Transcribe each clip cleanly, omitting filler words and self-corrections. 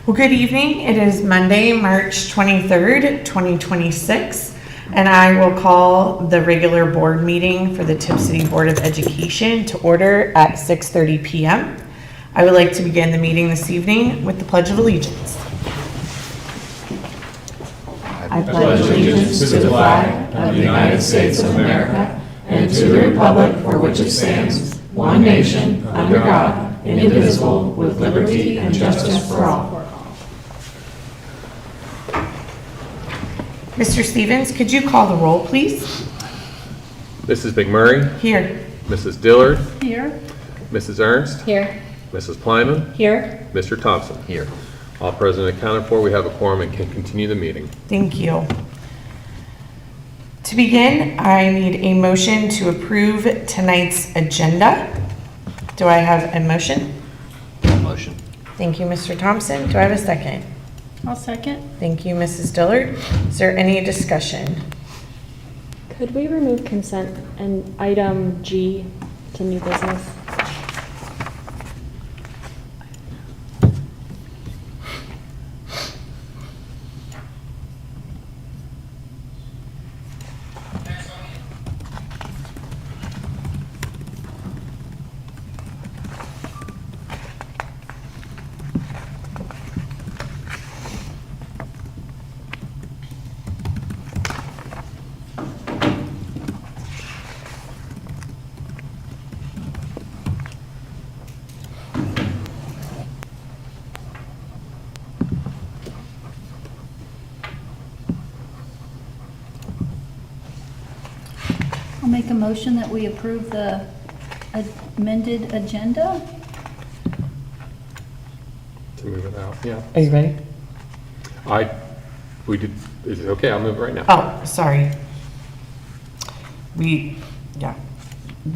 Well, good evening. It is Monday, March 23rd, 2026, and I will call the regular board meeting for the Tipp City Board of Education to order at 6:30 p.m. I would like to begin the meeting this evening with the Pledge of Allegiance. I pledge allegiance to the flag of the United States of America and to the republic for which it stands, one nation, under God, indivisible, with liberty and justice for all. Mr. Stevens, could you call the roll, please? Mrs. McMurray? Here. Mrs. Dillard? Here. Mrs. Ernst? Here. Mrs. Plyman? Here. Mr. Thompson? Here. All present and accounted for. We have a quorum and can continue the meeting. Thank you. To begin, I need a motion to approve tonight's agenda. Do I have a motion? Motion. Thank you, Mr. Thompson. Do I have a second? I'll second. Thank you, Mrs. Dillard. Is there any discussion? Could we remove consent and item G to new business? I'll make a motion that we approve the amended agenda. To move it out, yeah. Are you ready? Is it okay? I'll move it right now. Oh, sorry. They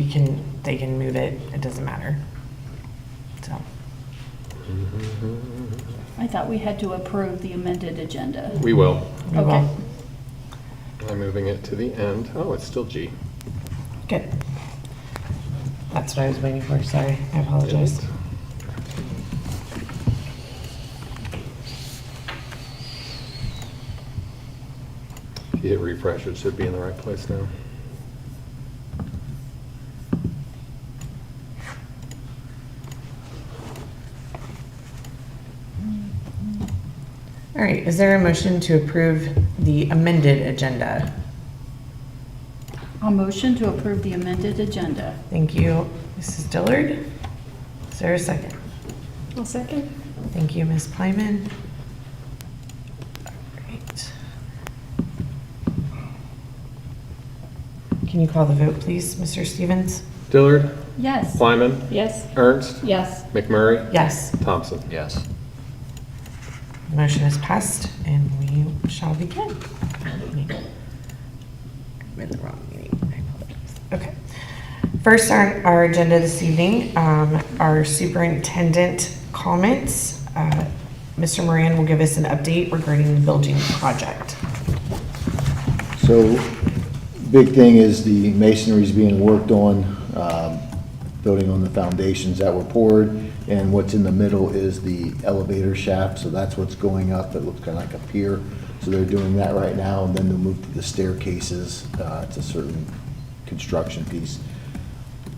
can move it. It doesn't matter. So, I thought we had to approve the amended agenda. We will. we Okay. will. I'm moving it to the end. Oh, it's still G. Good. That's what I was waiting for. Sorry. I apologize. If you hit refresh, it should be in the right place now. All right. Is there a motion to approve the amended agenda? I'll motion to approve the amended agenda. Thank you, Mrs. Dillard. Is there a second? I'll second. Thank you, Ms. Plyman. All right. Can you call the vote, please, Mr. Stevens? Dillard? Yes. Plyman? Yes. Ernst? Yes. McMurray? Yes. Thompson? Yes. The motion is passed, and we shall begin. I'm in the wrong meeting. I apologize. Okay. First on our agenda this evening, our superintendent comments. Mr. Moran will give us an update regarding the building project. So, big thing is the masonry is being worked on, building on the foundations that were poured, and what's in the middle is the elevator shaft, so that's what's going up. It looks kind of like a pier, so they're doing that right now, and then they'll move to the staircases. It's a certain construction piece.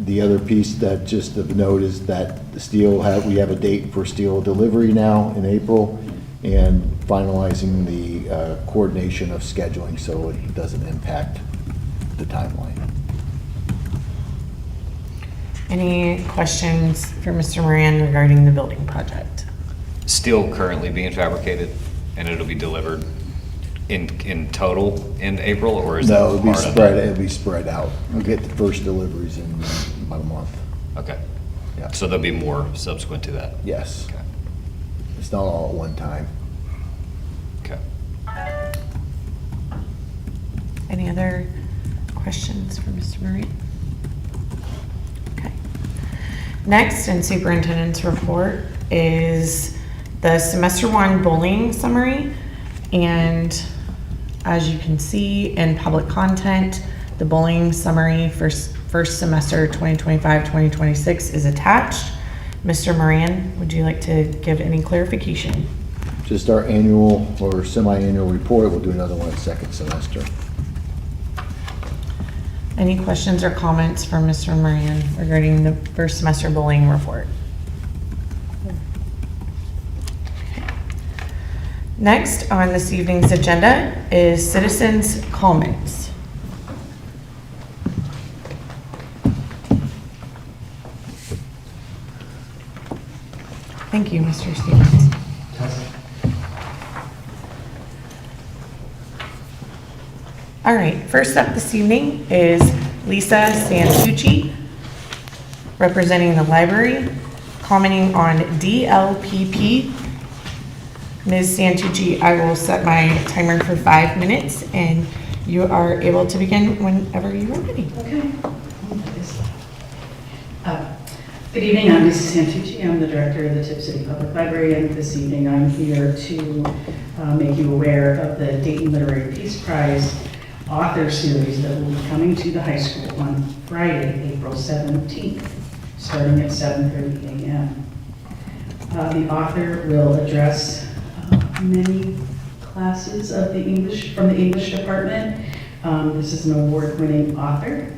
The other piece that just of note is that the steel we have a date for steel delivery now in April, and finalizing the coordination of scheduling so it doesn't impact the timeline. Any questions for Mr. Moran regarding the building project? Still currently being fabricated, and it'll be delivered in total in April, or is that No, it'll be part of spread. it? It'll be spread out. We'll get the first deliveries in about a month. Okay. Yeah. So there'll be more subsequent to that? Yes. Okay. It's not all at one time. Okay. Any other questions for Mr. Moran? Okay. Next, in superintendent's report, is the semester 1 bullying summary. And as you can see in public content, the bullying summary for first semester 2025-2026 is attached. Mr. Moran, would you like to give any clarification? just our annual or semi-annual report. We'll do another one second semester. Any questions or comments from Mr. Moran regarding the first semester bullying report? Next on this evening's agenda is citizens' comments. Thank you, Mr. Stevens. All right, first up this evening is Lisa Santucci, representing the library, commenting on DLPP. Ms. Santucci, I will set my timer for 5 minutes, and you are able to begin whenever you are ready. Okay. Good evening, I'm Lisa Santucci. I'm the director of the Tipp City Public Library, and this evening I'm here to make you aware of the Dayton Literary Peace Prize author series that will be coming to the high school on Friday, April 17th, starting at 7:30 a.m. The author will address many classes of the English, from the English department. This is an award-winning author.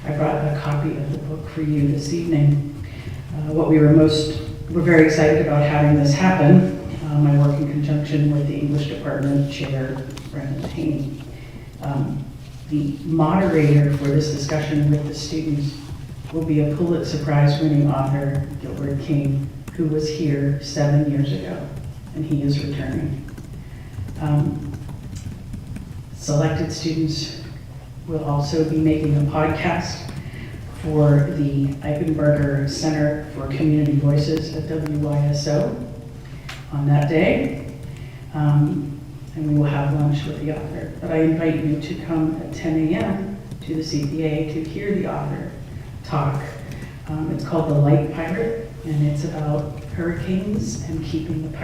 I brought a copy of the book for you this evening. We're very excited about having this happen. I work in conjunction with the English department chair, Brendan Haney. The moderator for this discussion with the students will be a Pulitzer Prize winning author, Gilbert King, who was here 7 years ago, and he is returning. Selected students will also be making a podcast for the Eichenberger Center for Community Voices at WYSO on that day. And we will have lunch with the author. But I invite you to come at 10 a.m. to the CPA to hear the author talk. It's called The Light Pirate, and it's about hurricanes and keeping the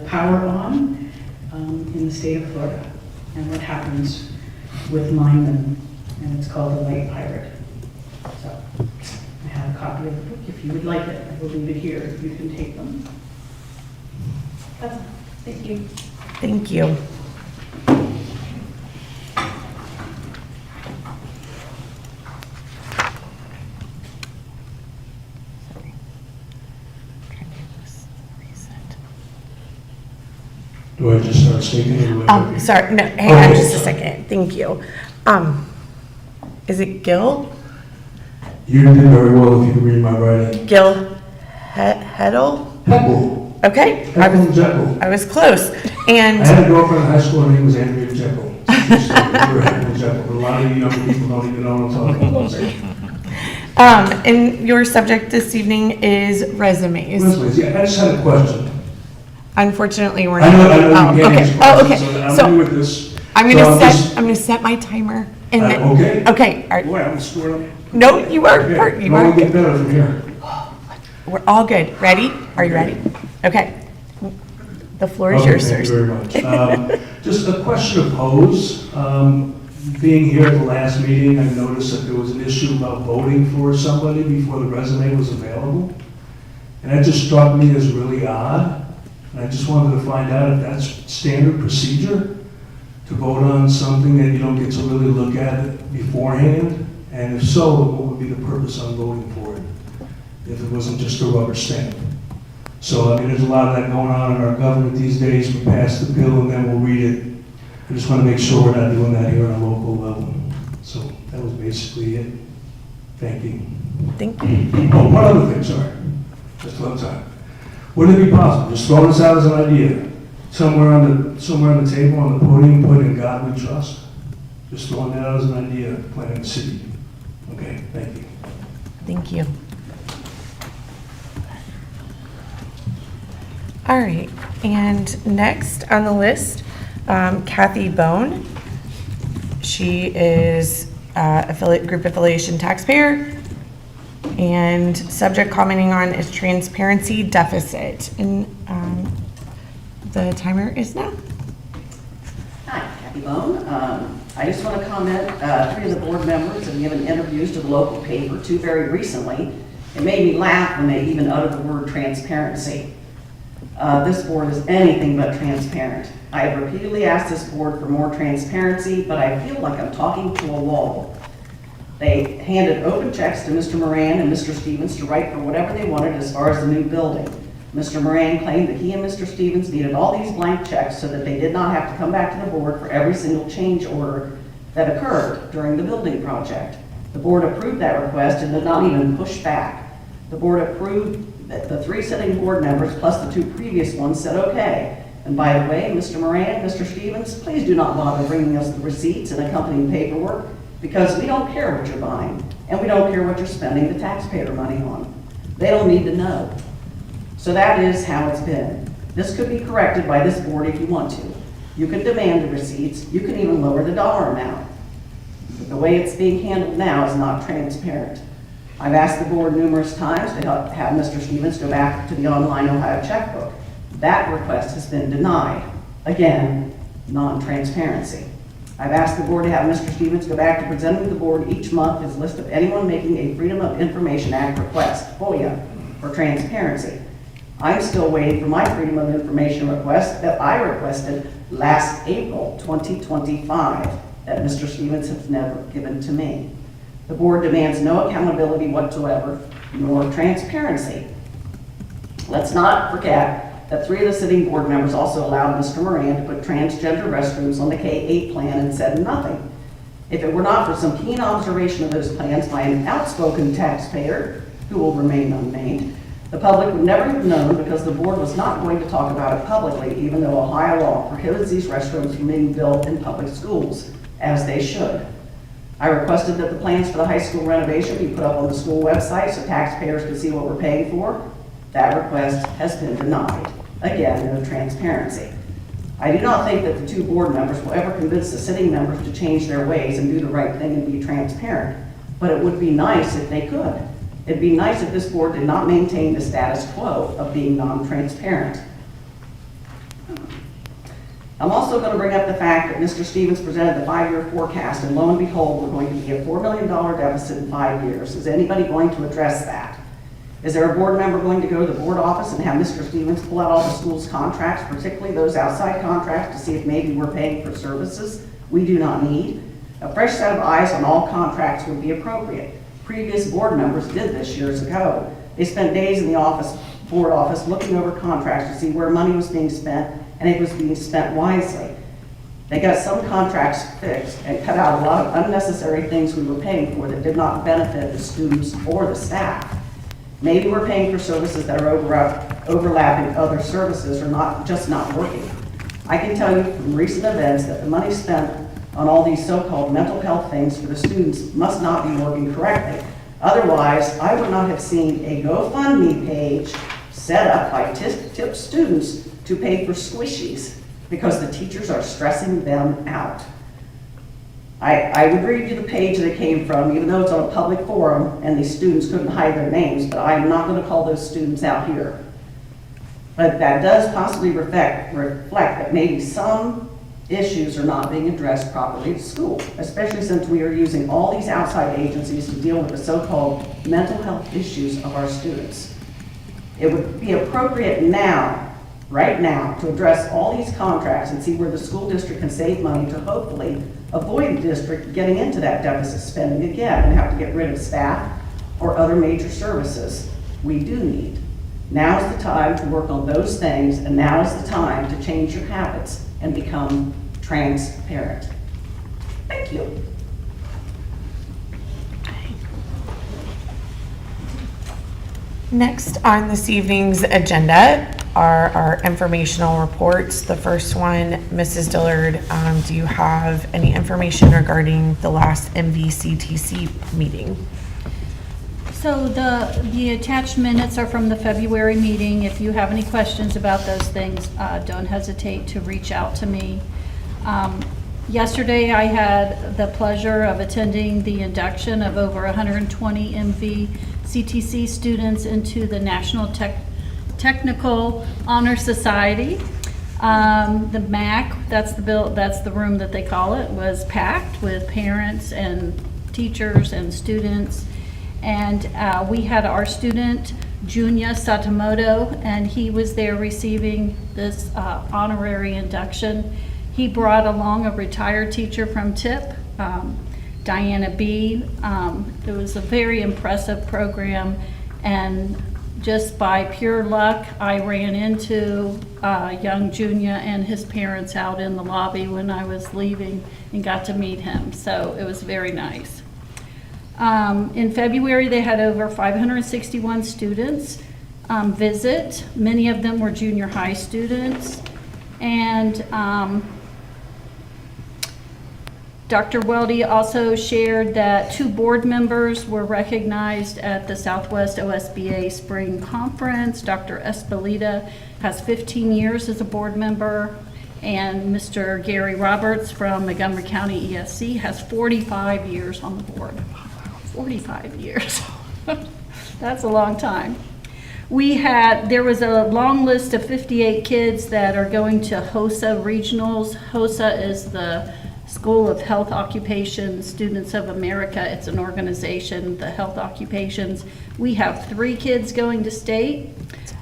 power on in the state of Florida, and what happens with linemen, and it's called The Light Pirate. So I have a copy of the book if you would like it. I will leave it here. You can take them. That's all. Thank you. Thank you. Do I just start speaking? Or do I- Sorry, no, hang on just a second. Thank you. Is it Gil? You did very well if you can read my writing. Gil Heddle? Heckle. Okay, Heckle Jekyll. I was close. I And had a girlfriend in high school, her name was Andrea Jekyll. She were Heckle Jekyll, but a lot of you younger people don't even know what I'm talking about. and your subject this evening is resumes. Resumes, yeah, I just had a question. Unfortunately, we're I not. know you can't okay. answer Oh, questions, okay. so I'm new with this. I'm So gonna set my timer. And then, okay. okay, all right. Boy, I'm scored up. No, you are, Okay, you no, are we'll get good. better from here. We're all good. Ready? Are you ready? Okay. The floor is yours, Thank you sir. very much. Just a question to pose. Being here at the last meeting, I noticed that there was an issue about voting for somebody before the resume was available. And that just struck me as really odd. And I just wanted to find out if that's standard procedure to vote on something that you don't get to really look at it beforehand. And if so, what would be the purpose on voting for it? If it wasn't just a rubber stamp. So, I mean, there's a lot of that going on in our government these days. We pass the bill and then we'll read it. I just want to make sure we're not doing that here on a local level. So that was basically it. Thank you. Thank you. Oh, one other thing, sorry. Just one time. Wouldn't it be possible, just throw this out as an idea, somewhere on the table, on the podium, put in God we trust? Just throwing that out as an idea, planning the city. Okay, thank you. Thank you. All right, and next on the list, Kathy Bone. She is group affiliation taxpayer, and subject commenting on is transparency deficit. And the timer is now. Hi, Kathy Bone. I just want to comment, 3 of the board members have given interviews to the local paper, 2 very recently. It made me laugh when they even uttered the word transparency. This board is anything but transparent. I have repeatedly asked this board for more transparency, but I feel like I'm talking to a wall. They handed open checks to Mr. Moran and Mr. Stevens to write for whatever they wanted as far as the new building. Mr. Moran claimed that he and Mr. Stevens needed all these blank checks so that they did not have to come back to the board for every single change order that occurred during the building project. The board approved that request and did not even push back. The board approved that the 3 sitting board members plus the 2 previous ones said okay. And by the way, Mr. Moran, Mr. Stevens, please do not bother bringing us the receipts and accompanying paperwork, because we don't care what you're buying, and we don't care what you're spending the taxpayer money on. They don't need to know. So that is how it's been. This could be corrected by this board if you want to. You can demand the receipts, you can even lower the dollar amount. But the way it's being handled now is not transparent. I've asked the board numerous times to have Mr. Stevens go back to the online Ohio checkbook. That request has been denied. Again, non-transparency. I've asked the board to have Mr. Stevens go back to presenting to the board each month his list of anyone making a Freedom of Information Act request, FOIA, for transparency. I'm still waiting for my Freedom of Information request that I requested last April 2025 that Mr. Stevens has never given to me. The board demands no accountability whatsoever, nor transparency. Let's not forget that 3 of the sitting board members also allowed Mr. Moran to put transgender restrooms on the K-8 plan and said nothing. If it were not for some keen observation of those plans by an outspoken taxpayer, who will remain unnamed, the public would never have known because the board was not going to talk about it publicly, even though Ohio law prohibits these restrooms from being built in public schools, as they should. I requested that the plans for the high school renovation be put up on the school website so taxpayers could see what we're paying for. That request has been denied. Again, no transparency. I do not think that the 2 board members will ever convince the sitting members to change their ways and do the right thing and be transparent, but it would be nice if they could. It'd be nice if this board did not maintain the status quo of being non-transparent. I'm also going to bring up the fact that Mr. Stevens presented the 5-year forecast, and lo and behold, we're going to be a $4 million deficit in 5 years. Is anybody going to address that? Is there a board member going to go to the board office and have Mr. Stevens pull out all the school's contracts, particularly those outside contracts, to see if maybe we're paying for services we do not need? A fresh set of eyes on all contracts would be appropriate. Previous board members did this years ago. They spent days in the board office looking over contracts to see where money was being spent, and it was being spent wisely. They got some contracts fixed and cut out a lot of unnecessary things we were paying for that did not benefit the students or the staff. Maybe we're paying for services that are overlapping other services or not working. I can tell you from recent events that the money spent on all these so-called mental health things for the students must not be working correctly. Otherwise, I would not have seen a GoFundMe page set up by Tipp students to pay for squishies because the teachers are stressing them out. I would read you the page that it came from, even though it's on a public forum and these students couldn't hide their names, but I am not going to call those students out here. But that does possibly reflect that maybe some issues are not being addressed properly at school, especially since we are using all these outside agencies to deal with the so-called mental health issues of our students. It would be appropriate now, right now, to address all these contracts and see where the school district can save money to hopefully avoid the district getting into that deficit spending again and have to get rid of staff or other major services we do need. Now is the time to work on those things, and now is the time to change your habits and become transparent. Thank you. Next on this evening's agenda are our informational reports. The first one, Mrs. Dillard, do you have any information regarding the last MVCTC meeting? So the attached minutes are from the February meeting. If you have any questions about those things, don't hesitate to reach out to me. Yesterday, I had the pleasure of attending the induction of over 120 MVCTC students into the National Technical Honor Society. The MAC, that's the room that they call it, was packed with parents and teachers and students. And we had our student Junya Satamoto, and he was there receiving this honorary induction. He brought along a retired teacher from Tipp, Diana B. It was a very impressive program, and just by pure luck, I ran into young Junya and his parents out in the lobby when I was leaving and got to meet him, so it was very nice. In February, they had over 561 students visit. Many of them were junior high students. And Dr. Weldy also shared that 2 board members were recognized at the Southwest OSBA Spring Conference. Dr. Espelita has 15 years as a board member, and Mr. Gary Roberts from Montgomery County ESC has 45 years on the board. 45 years. That's a long time. There was a long list of 58 kids that are going to HOSA regionals. HOSA is the School of Health Occupation Students of America. It's an organization, the health occupations. We have 3 kids going to state.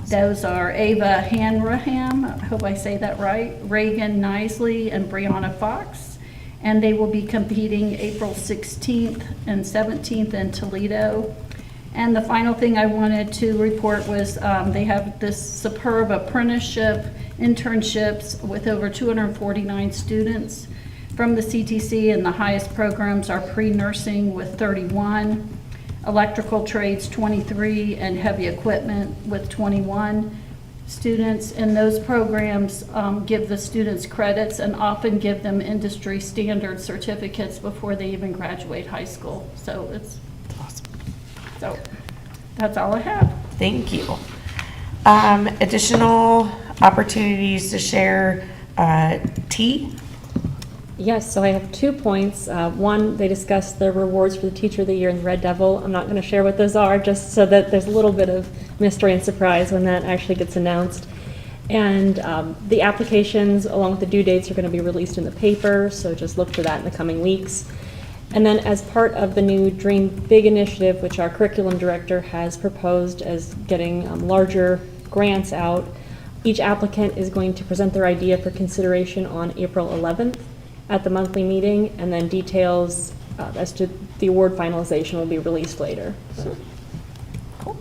Those are Ava Hanraham, I hope I say that right, Reagan Nisley, and Brianna Fox. And they will be competing April 16th and 17th in Toledo. And the final thing I wanted to report was they have this superb apprenticeship internships with over 249 students from the CTC, and the highest programs are pre-nursing with 31, electrical trades 23, and heavy equipment with 21 students. And those programs give the students credits and often give them industry standard certificates before they even graduate high school. So it's Awesome. so that's all I have. Thank you. Additional opportunities to share, T? Yes, so I have 2 points. One, they discussed the rewards for the Teacher of the Year and the Red Devil. I'm not going to share what those are, just so that there's a little bit of mystery and surprise when that actually gets announced. And the applications, along with the due dates, are going to be released in the paper, so just look for that in the coming weeks. And then as part of the new Dream Big initiative, which our curriculum director has proposed as getting larger grants out, each applicant is going to present their idea for consideration on April 11th. At the monthly meeting, and then details as to the award finalization will be released later. So. Cool.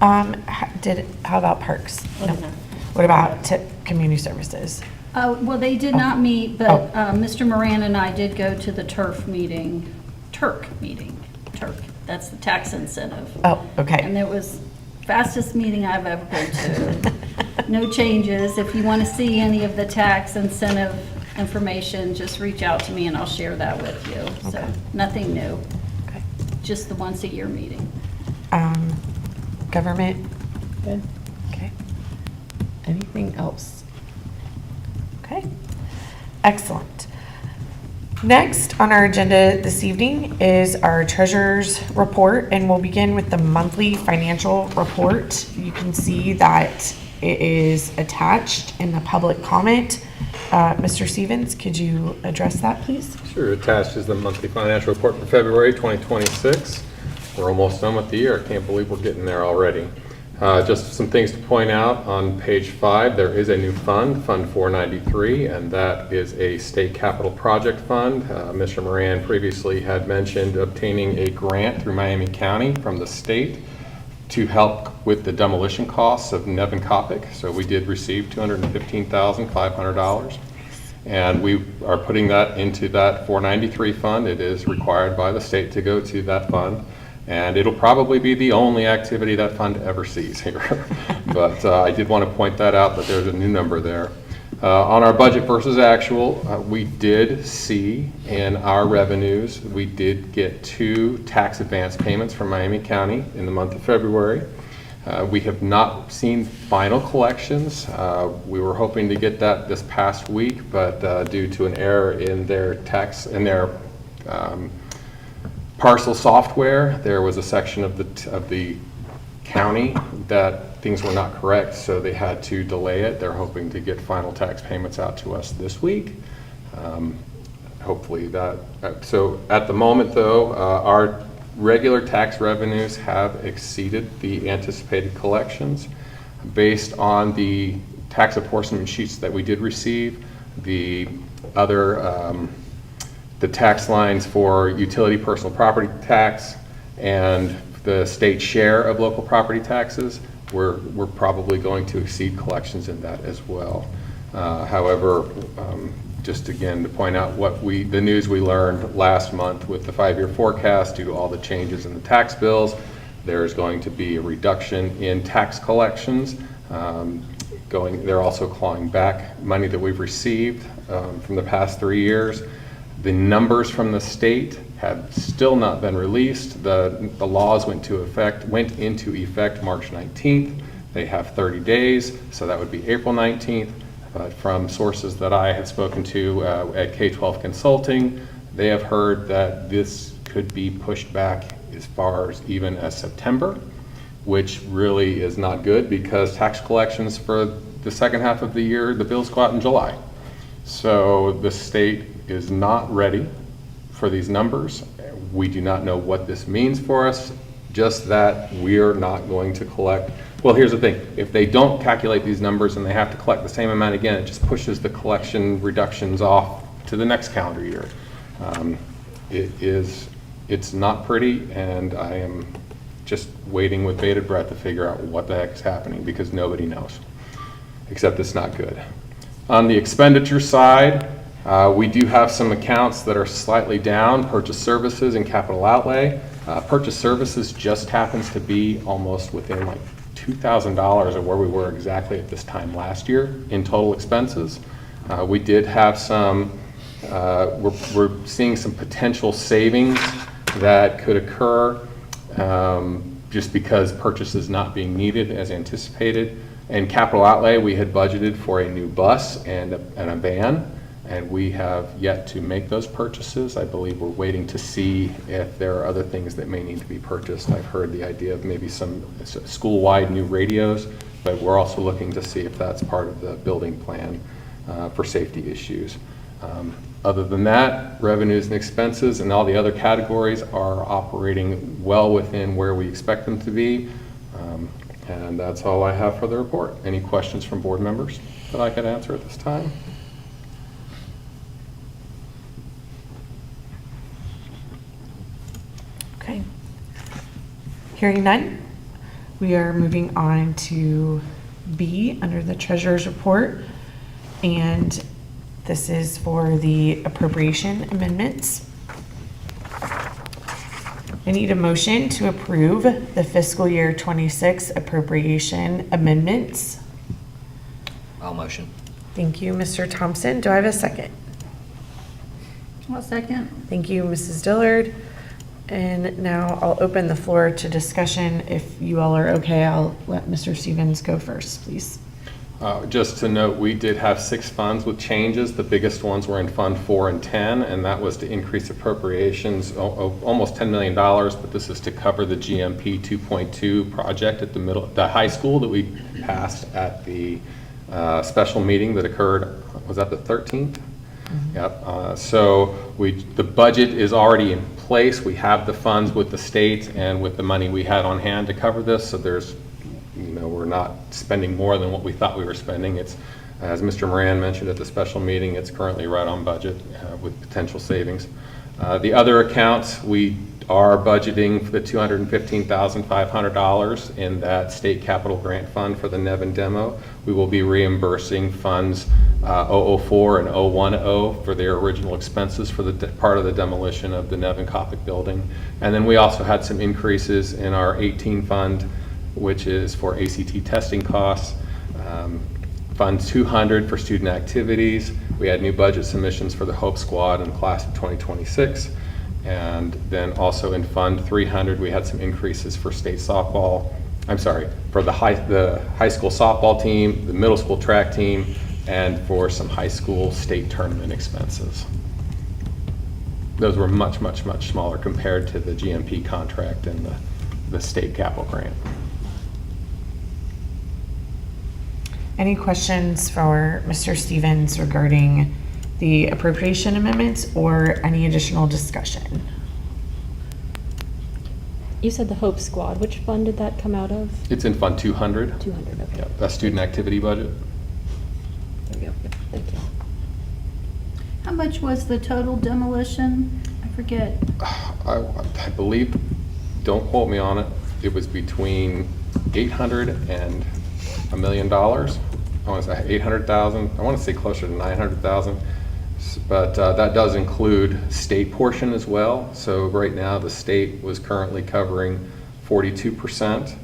How about parks? No. What about Tipp Community Services? Well, they did not meet, but Mr. Moran and I did go to the TURF meeting. TURF, that's the tax incentive. Oh, okay. And it was fastest meeting I've ever been to. No changes. If you want to see any of the tax incentive information, just reach out to me and I'll share that with you. So Okay. nothing new, Okay. just the once a year meeting. Government? Good. Okay. Anything else? Okay. Excellent. Next on our agenda this evening is our treasurer's report, and we'll begin with the monthly financial report. You can see that it is attached in the public comment. Mr. Stevens, could you address that, please? Sure. Attached is the monthly financial report for February 2026. We're almost done with the year. I can't believe we're getting there already. Just some things to point out on page 5. There is a new fund, Fund 493, and that is a state capital project fund. Mr. Moran previously had mentioned obtaining a grant through Miami County from the state to help with the demolition costs of Nevin Coppic. So we did receive $215,500. And we are putting that into that 493 fund. It is required by the state to go to that fund. And it'll probably be the only activity that fund ever sees here. But I did want to point that out, that there's a new number there. On our budget versus actual, we did see in our revenues, we did get 2 tax advance payments from Miami County in the month of February. We have not seen final collections. We were hoping to get that this past week, but due to an error in their parcel software, there was a section of the county that things were not correct, so they had to delay it. They're hoping to get final tax payments out to us this week. Hopefully that. So at the moment, though, our Regular tax revenues have exceeded the anticipated collections based on the tax apportionment sheets that we did receive. The other, the tax lines for utility personal property tax and the state share of local property taxes, we're probably going to exceed collections in that as well. However, just again to point out the news we learned last month with the 5-year forecast due to all the changes in the tax bills, there's going to be a reduction in tax collections. They're also clawing back money that we've received from the past 3 years. The numbers from the state have still not been released. The laws went into effect March 19th. They have 30 days, so that would be April 19th. But from sources that I have spoken to at K-12 Consulting, they have heard that this could be pushed back as far as even as September, which really is not good because tax collections for the second half of the year, the bills go out in July. So the state is not ready for these numbers. We do not know what this means for us, just that we're not going to collect. Well, here's the thing. If they don't calculate these numbers and they have to collect the same amount again, it just pushes the collection reductions off to the next calendar year. It's not pretty, and I am just waiting with bated breath to figure out what the heck is happening because nobody knows, except it's not good. On the expenditure side, we do have some accounts that are slightly down, purchase services and capital outlay. Purchase services just happens to be almost within like $2,000 of where we were exactly at this time last year in total expenses. We did have some, we're seeing some potential savings that could occur just because purchases not being needed as anticipated. And capital outlay, we had budgeted for a new bus and a van, and we have yet to make those purchases. I believe we're waiting to see if there are other things that may need to be purchased. I've heard the idea of maybe some school-wide new radios, but we're also looking to see if that's part of the building plan for safety issues. Other than that, revenues and expenses and all the other categories are operating well within where we expect them to be. And that's all I have for the report. Any questions from board members that I could answer at this time? Okay. Hearing none, we are moving on to B under the treasurer's report. And this is for the appropriation amendments. I need a motion to approve the fiscal year 26 appropriation amendments. I'll motion. Thank you, Mr. Thompson. Do I have a second? 1 second. Thank you, Mrs. Dillard. And now I'll open the floor to discussion. If you all are okay, I'll let Mr. Stevens go first, please. Just to note, we did have 6 funds with changes. The biggest ones were in Fund 4 and 10, and that was to increase appropriations of almost $10 million, but this is to cover the GMP 2.2 project at the high school that we passed at the special meeting that occurred, was that the 13th? Mm-hmm. Yep. So the budget is already in place. We have the funds with the state and with the money we had on hand to cover this, so there's we're not spending more than what we thought we were spending. It's, as Mr. Moran mentioned at the special meeting, it's currently right on budget with potential savings. The other accounts, we are budgeting for the $215,500 in that state capital grant fund for the Nevin demo. We will be reimbursing funds 004 and 010 for their original expenses for the part of the demolition of the Nevin Coppic building. And then we also had some increases in our 18 fund, which is for ACT testing costs. Fund 200 for student activities. We had new budget submissions for the Hope Squad in the class of 2026. And then also in Fund 300, we had some increases for state softball. I'm sorry, for the high school softball team, the middle school track team, and for some high school state tournament expenses. Those were much, much, much smaller compared to the GMP contract and the state capital grant. Any questions for Mr. Stevens regarding the appropriation amendments or any additional discussion? You said the Hope Squad. Which fund did that come out of? It's in Fund 200. 200, okay. Yeah, that's student activity budget. There we go. Yep, thank you. How much was the total demolition? I forget. I believe, don't quote me on it, it was between 800 and $1 million. I want to say 800,000. I want to say closer to 900,000. But that does include state portion as well. So right now the state was currently covering 42%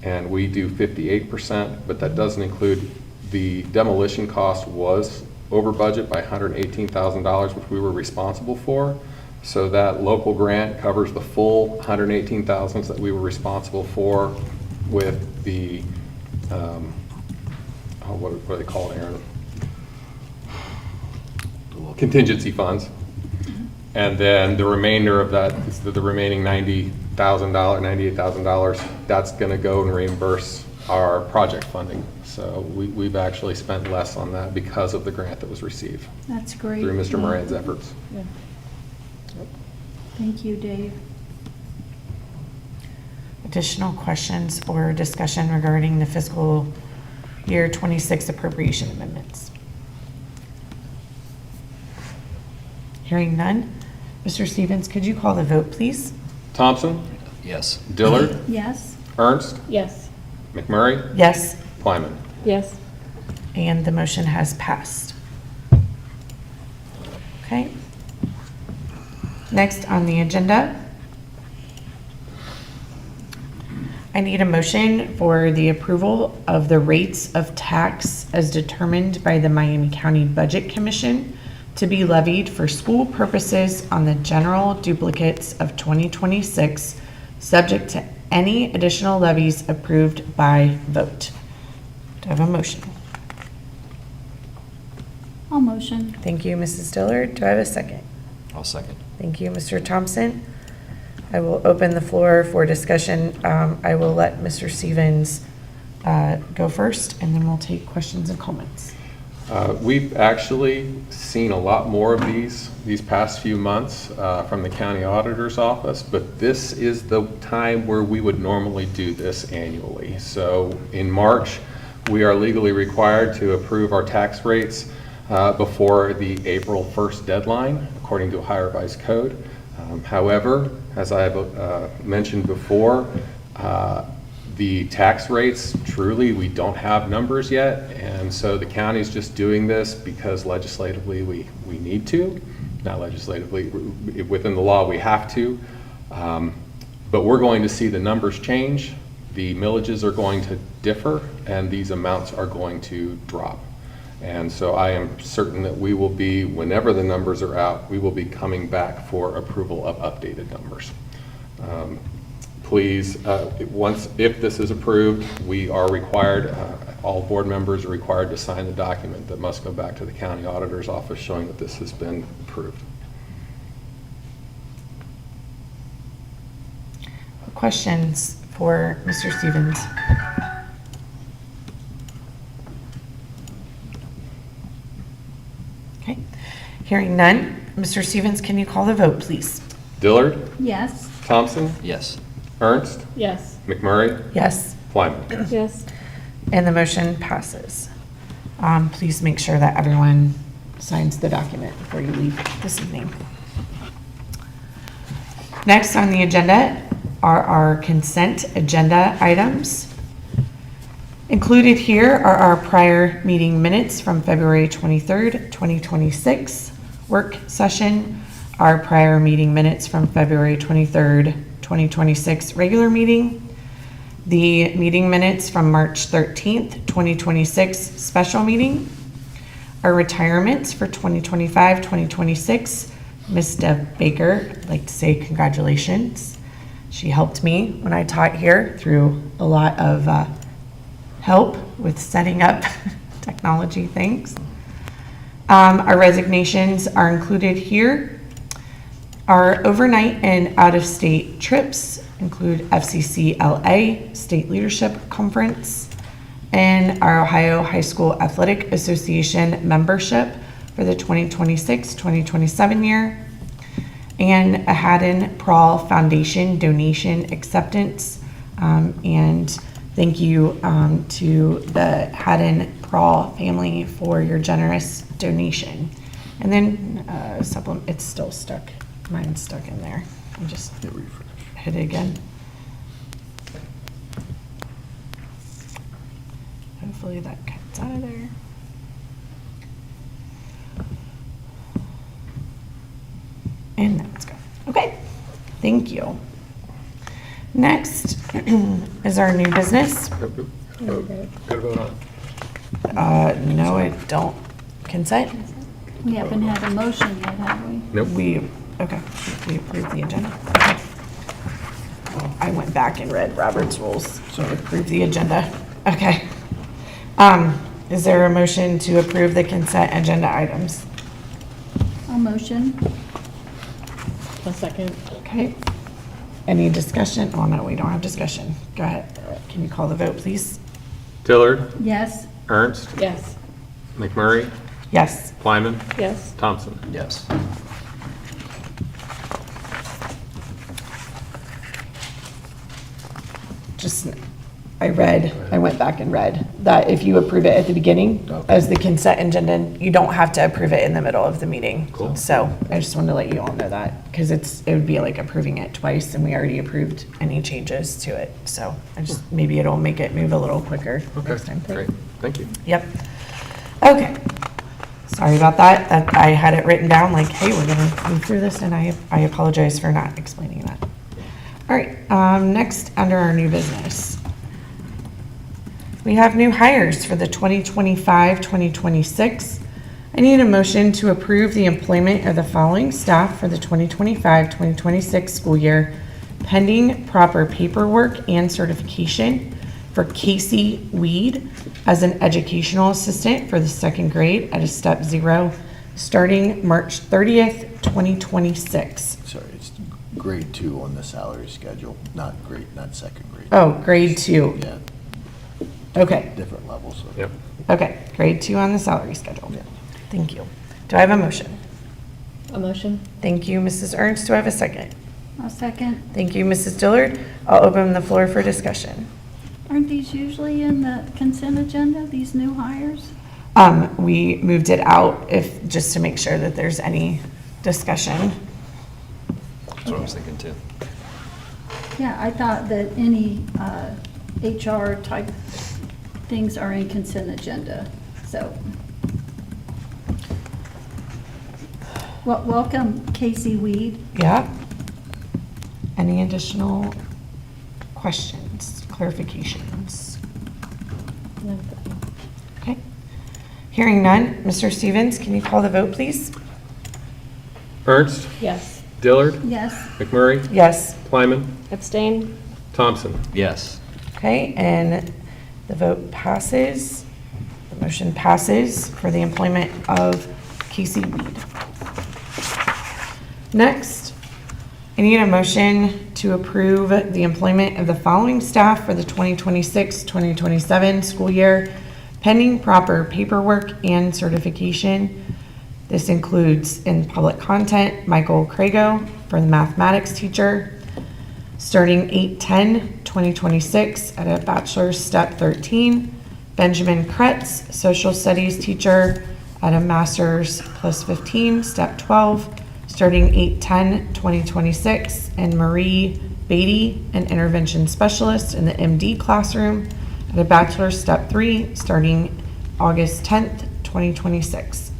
and we do 58%, but that doesn't include the demolition cost was over budget by $118,000, which we were responsible for. So that local grant covers the full $118,000 that we were responsible for with the, what do they call it, Aaron? Contingency funds. And then the remainder of that, the remaining $90,000, $98,000, that's going to go and reimburse our project funding. So we've actually spent less on that because of the grant that was received That's great. through Mr. Moran's efforts. Yeah. Thank you, Dave. Additional questions or discussion regarding the fiscal year 26 appropriation amendments? Hearing none. Mr. Stevens, could you call the vote, please? Thompson, Yes. Dillard, Yes. Ernst, Yes. McMurray, Yes, Plyman. Yes. and the motion has passed. Okay. Next on the agenda, I need a motion for the approval of the rates of tax as determined by the Miami County Budget Commission to be levied for school purposes on the general duplicates of 2026, subject to any additional levies approved by vote. Do I have a motion? I'll motion. Thank you, Mrs. Dillard. Do I have a second? I'll second. Thank you, Mr. Thompson. I will open the floor for discussion. I will let Mr. Stevens go first, and then we'll take questions and comments. We've actually seen a lot more of these past few months from the county auditor's office, but this is the time where we would normally do this annually. So in March, we are legally required to approve our tax rates before the April 1st deadline, according to Ohio Revised Code. However, as I have mentioned before, the tax rates, truly, we don't have numbers yet, and so the county's just doing this because legislatively we need to. Not legislatively, within the law we have to. But we're going to see the numbers change, the millages are going to differ, and these amounts are going to drop. And so I am certain that we will be, whenever the numbers are out, we will be coming back for approval of updated numbers. Please, if this is approved, we are required, all board members are required to sign the document that must go back to the county auditor's office showing that this has been approved. Questions for Mr. Stevens? Okay. Hearing none. Mr. Stevens, can you call the vote, please? Dillard, Yes. Thompson, Yes. Ernst, Yes. McMurray, Yes, Plyman. Yes. and the motion passes. Please make sure that everyone signs the document before you leave this evening. Next on the agenda are our consent agenda items. Included here are our prior meeting minutes from February 23rd, 2026 work session, our prior meeting minutes from February 23rd, 2026 regular meeting, the meeting minutes from March 13th, 2026 special meeting, our retirements for 2025, 2026. Ms. Deb Baker, I'd like to say congratulations. She helped me when I taught here through a lot of help with setting up technology things. Our resignations are included here. Our overnight and out-of-state trips include FCC LA State Leadership Conference and our Ohio High School Athletic Association membership for the 2026-2027 year. and a Haddon Prawl Foundation donation acceptance. And thank you to the Haddon Prawl family for your generous donation. And then supplement, it's still stuck. Mine's stuck in there. I just hit it again. Hopefully that cuts out of there. And that's good. Okay, thank you. Next is our new business. Got to vote on. No, I don't. Consent? We haven't had a motion yet, have we? Nope. We approved the agenda. Okay. I went back and read Robert's rules, so we approved the agenda. Okay. Is there a motion to approve the consent agenda items? A motion? A second. Okay. Any discussion? Oh, no, we don't have discussion. Go ahead. Can you call the vote, please? Dillard, Yes. Ernst, Yes. McMurray, Yes. Lyman, Yes. Thompson. Yes. Just, I went back and read that if you approve it at the beginning as the consent agenda, you don't have to approve it in the middle of the meeting. Cool. So I just wanted to let you all know that, because it would be like approving it twice and we already approved any changes to it. So maybe it'll make it move a little quicker next time. Great, thank you. Yep. Okay. Sorry about that. I had it written down like, hey, we're gonna move through this, and I apologize for not explaining that. All right, next, under our new business. We have new hires for the 2025-2026. I need a motion to approve the employment of the following staff for the 2025-2026 school year, pending proper paperwork and certification, for Casey Weed as an educational assistant for the second grade at a step 0, starting March 30th, 2026. Sorry, it's grade 2 on the salary schedule, not second grade. Oh, grade 2. Yeah, Okay, different levels. So. Yep. okay, grade 2 on the salary schedule. Yeah. Thank you. Do I have a motion? A motion? Thank you, Mrs. Ernst. Do I have a second? A second. Thank you, Mrs. Dillard. I'll open the floor for discussion. Aren't these usually in the consent agenda, these new hires? We moved it out just to make sure that there's any discussion. That's what I was thinking too. Yeah, I thought that any HR type things are in consent agenda, so. Well, welcome Casey Weed. Yeah. Any additional questions, clarifications? No. Okay. Hearing none, Mr. Stevens, can you call the vote, please? Ernst, Yes. Dillard, Yes. McMurray, Yes. Lyman, Abstain? Thompson. Yes. Okay, and the vote passes. The motion passes for the employment of Casey Weed. Next, I need a motion to approve the employment of the following staff for the 2026-2027 school year, pending proper paperwork and certification. This includes in public content, Michael Crago for the mathematics teacher, starting 8/10/2026 at a bachelor's step 13. Benjamin Kretz, social studies teacher at a master's plus 15, step 12, starting 8/10/2026. And Marie Beatty, an intervention specialist in the MD classroom at a bachelor's step 3, starting August 10th, 2026.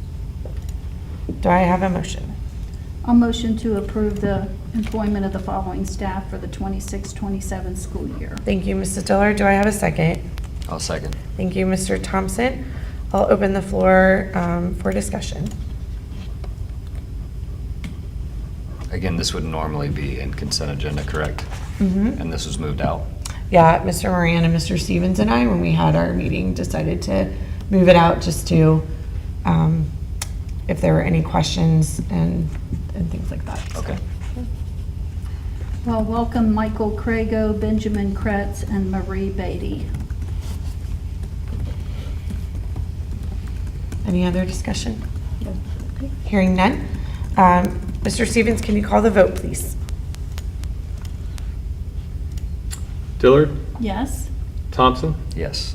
Do I have a motion? A motion to approve the employment of the following staff for the 26-27 school year. Thank you, Mrs. Dillard. Do I have a second? I'll second. Thank you, Mr. Thompson. I'll open the floor for discussion. Again, this would normally be in consent agenda, correct? Mm-hmm. And this was moved out? Yeah, Mr. Moran and Mr. Stevens and I, when we had our meeting, decided to move it out just to, if there were any questions and things like that. So. Okay. Well, welcome Michael Crago, Benjamin Kretz, and Marie Beatty. Any other discussion? No. Okay. Hearing none. Mr. Stevens, can you call the vote, please? Dillard, Yes. Thompson, Yes.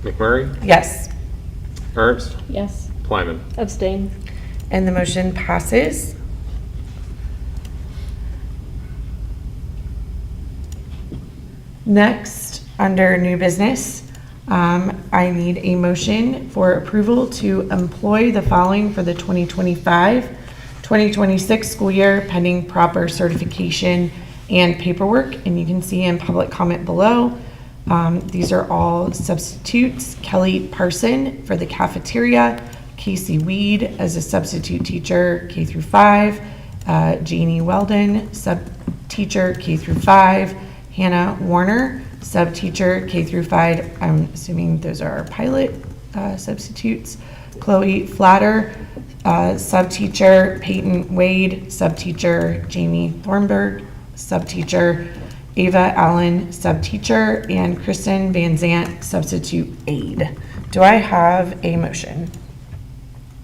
McMurray, Yes. Ernst, Yes. Plyman. Abstain. And the motion passes. Next, under new business, I need a motion for approval to employ the following for the 2025-2026 school year pending proper certification and paperwork. And you can see in public comment below, these are all substitutes. Kelly Parson for the cafeteria, Casey Weed as a substitute teacher K through 5, Janie Weldon, sub teacher K through 5, Hannah Warner, sub teacher K through 5. I'm assuming those are our pilot substitutes. Chloe Flatter, sub teacher Peyton Wade, sub teacher Jamie Thornburg, sub teacher Ava Allen, sub teacher, and Kristen Van Zant, substitute aide. Do I have a motion?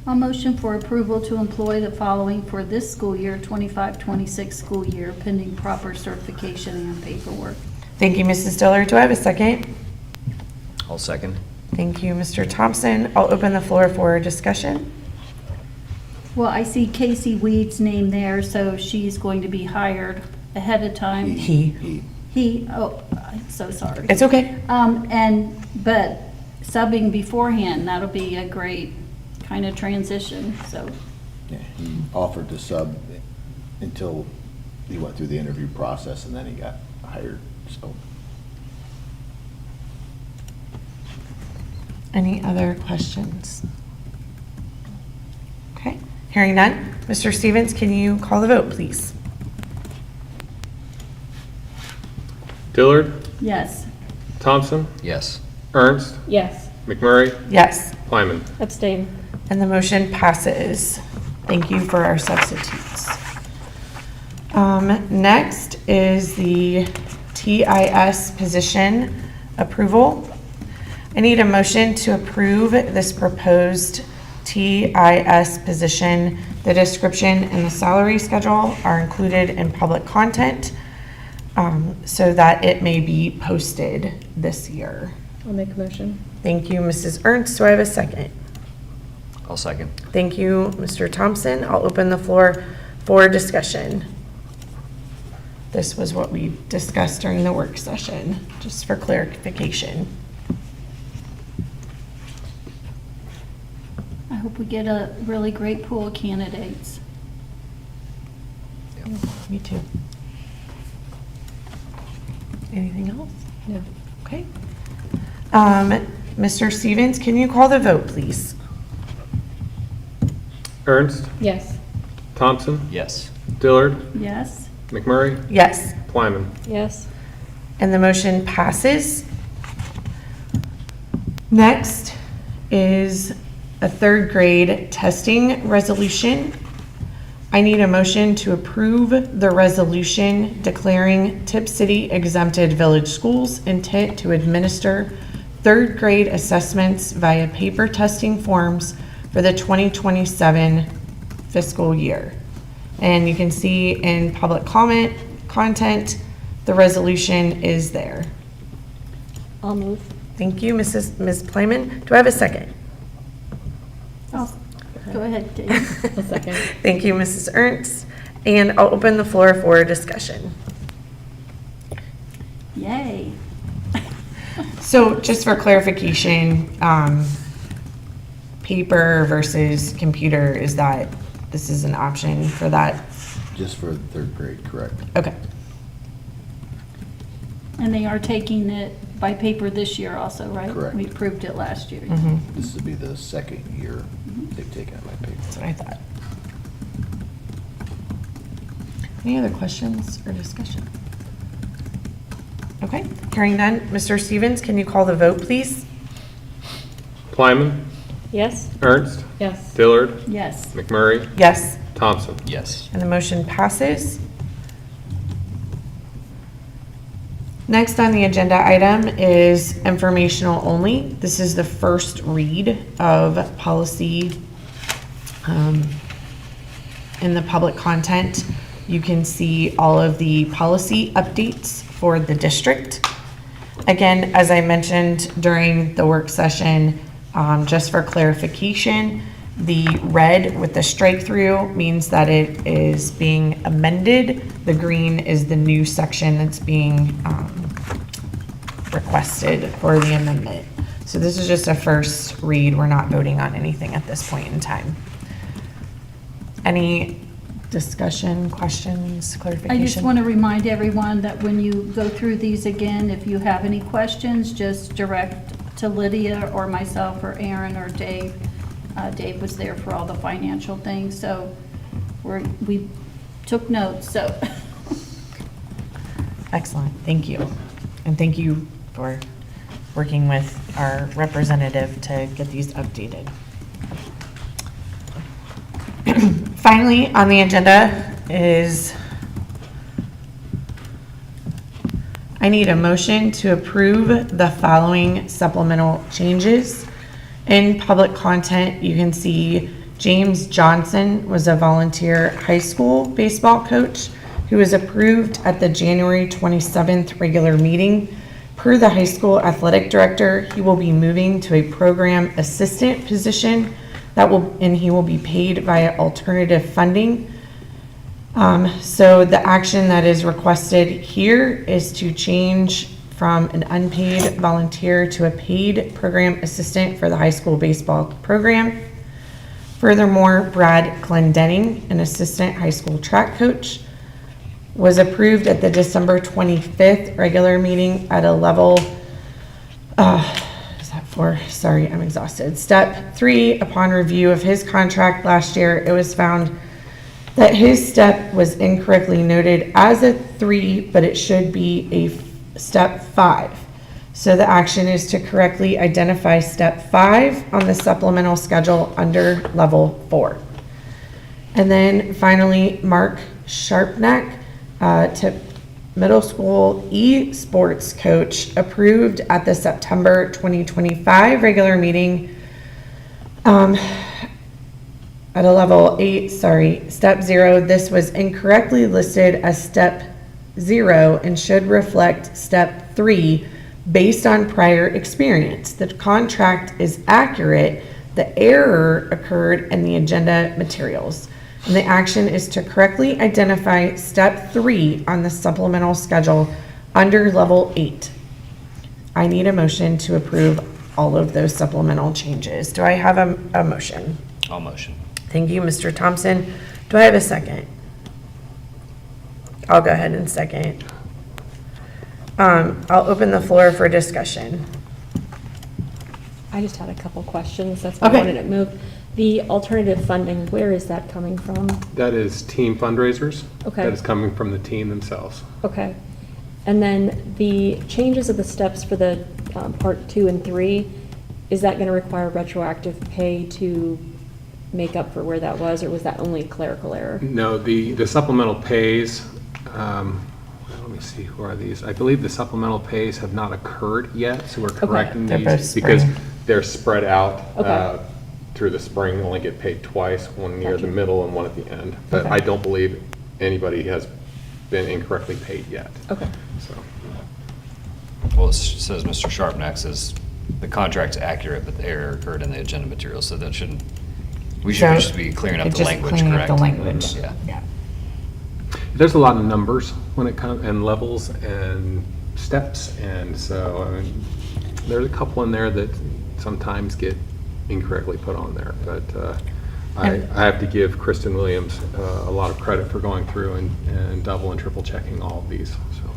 I'll motion for approval to employ the following for this school year, 25-26 school year, pending proper certification and paperwork. Thank you, Mrs. Diller. Do I have a second? I'll second. Thank you, Mr. Thompson. I'll open the floor for discussion. Well, I see Casey Weed's name there, so she's going to be hired ahead of time. He. Oh, I'm so sorry. It's okay. But subbing beforehand, that'll be a great kind of transition, so. Yeah, he offered to sub until he went through the interview process and then he got hired, so. Any other questions? Okay, hearing none. Mr. Stevens, can you call the vote, please? Dillard, Yes. Thompson, Yes. Ernst, Yes. McMurray, Yes, Plyman. Abstain. and the motion passes. Thank you for our substitutes. Next is the TIS position approval. I need a motion to approve this proposed TIS position. The description and the salary schedule are included in public content so that it may be posted this year. I'll make a motion. Thank you, Mrs. Ernst. Do I have a second? I'll second. Thank you, Mr. Thompson. I'll open the floor for discussion. This was what we discussed during the work session, just for clarification. I hope we get a really great pool of candidates. Me too. Anything else? No. Okay. Mr. Stevens, can you call the vote, please? Ernst, Yes. Thompson, Yes. Dillard, Yes? McMurray, Yes, Plyman. Yes. and the motion passes. Next is a third grade testing resolution. I need a motion to approve the resolution declaring Tipp City exempted village schools intent to administer third grade assessments via paper testing forms for the 2027 fiscal year. And you can see in public comment content, the resolution is there. I'll move. Thank you, Ms. Plyman. Do I have a second? Go ahead, Dave. A second. Thank you, Mrs. Ernst. And I'll open the floor for discussion. Yay. So just for clarification, paper versus computer, is that, this is an option for that? Just for third grade, correct? Okay, And they are taking it by paper this year also, right? Correct. We approved it last year. This would be the second year they've taken it by paper. that's what I thought. Any other questions or discussion? Okay, hearing none. Mr. Stevens, can you call the vote, please? Plyman, Yes. Ernst, Yes. Dillard, Yes. McMurray, Yes, Thompson. Yes. and the motion passes. Next on the agenda item is informational only. This is the first read of policy in the public content, you can see all of the policy updates for the district. Again, as I mentioned during the work session, just for clarification, the red with the strike through means that it is being amended. The green is the new section that's being requested for the amendment. So this is just a first read. We're not voting on anything at this point in time. Any discussion, questions, clarification? I just want to remind everyone that when you go through these again, if you have any questions, just direct to Lydia or myself or Aaron or Dave. Dave was there for all the financial things, so we took notes, so. Excellent, thank you. And thank you for working with our representative to get these updated. Finally, on the agenda is, I need a motion to approve the following supplemental changes. In public content, you can see James Johnson was a volunteer high school baseball coach who was approved at the January 27th regular meeting. Per the high school athletic director, he will be moving to a program assistant position and he will be paid via alternative funding. So the action that is requested here is to change from an unpaid volunteer to a paid program assistant for the high school baseball program. Furthermore, Brad Glendenning, an assistant high school track coach, was approved at the December 25th regular meeting at a level, is that 4? Sorry, I'm exhausted. Step 3, upon review of his contract last year, it was found that his step was incorrectly noted as a 3, but it should be a step 5. So the action is to correctly identify step 5 on the supplemental schedule under level 4. And then finally, Mark Sharpnack, Tipp Middle School eSports coach, approved at the September 2025 regular meeting at a level 8, step 0. This was incorrectly listed as step 0 and should reflect step 3 based on prior experience. The contract is accurate. The error occurred in the agenda materials. And the action is to correctly identify step 3 on the supplemental schedule under level 8. I need a motion to approve all of those supplemental changes. Do I have a motion? I'll motion. Thank you, Mr. Thompson. Do I have a second? I'll go ahead and second. I'll open the floor for discussion. I just had a couple questions, that's why I Okay. wanted it moved. The alternative funding, where is that coming from? That is team fundraisers. Okay. That is coming from the team themselves. Okay. And then the changes of the steps for the part 2 and 3, is that going to require retroactive pay to make up for where that was, or was that only clerical error? No, the supplemental pays, let me see, who are these? I believe the supplemental pays have not occurred yet, so we're correcting They're both these because spring. they're spread out Okay. through the spring, only get paid twice, one near the Gotcha. middle and one at the end. But Okay. I don't believe anybody has been incorrectly paid yet. Okay. So, Well, it says Mr. Sharpnack says the contract's accurate, but the error occurred in the agenda material, so that shouldn't, we should So, just be clearing up it's the just language, cleaning up correct? the language. Yeah. Yeah. there's a lot of numbers when it comes, and levels and steps, and so, I mean, there's a couple in there that sometimes get incorrectly put on there, but I have to give Kristen Williams a lot of credit for going through and double and triple checking all of these, so.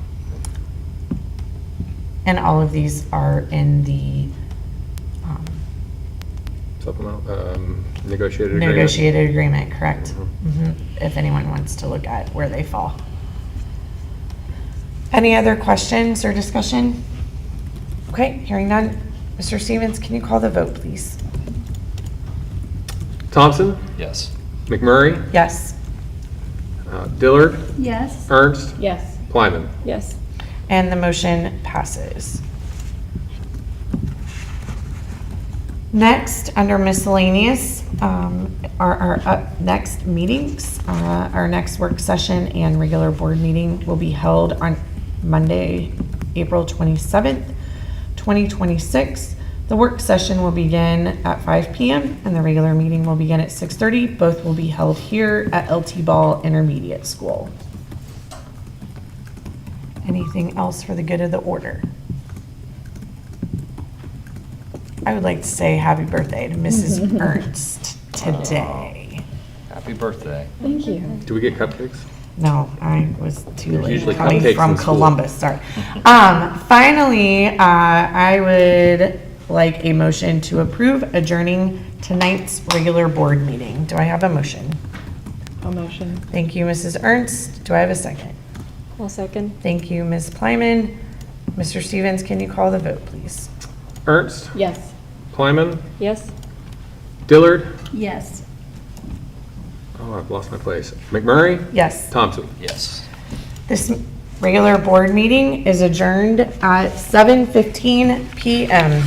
And all of these are in the Supplemental, negotiated agreement. negotiated agreement, correct? Mhm. If anyone wants to look at where they fall. Any other questions or discussion? Okay, hearing none. Mr. Stevens, can you call the vote, please? Thompson, Yes. McMurray, Yes. Dillard, Yes. Ernst, Yes. Plyman. Yes. And the motion passes. Next, under miscellaneous, are our next meetings. Our next work session and regular board meeting will be held on Monday, April 27th, 2026. The work session will begin at 5 p.m. and the regular meeting will begin at 6:30. Both will be held here at LT Ball Intermediate School. Anything else for the good of the order? I would like to say happy birthday to Mrs. Ernst today. Happy birthday. Thank you. Do we get cupcakes? No, I was too There's late usually coming cupcakes from in school. Columbus, sorry. Finally, I would like a motion to approve adjourning tonight's regular board meeting. Do I have a motion? A motion. Thank you, Mrs. Ernst. Do I have a second? I'll second. Thank you, Ms. Plyman. Mr. Stevens, can you call the vote, please? Ernst, Yes. Plyman, Yes? Dillard, Yes. oh, I've lost my place. McMurray, Yes. Thompson. Yes. This regular board meeting is adjourned at 7:15 p.m.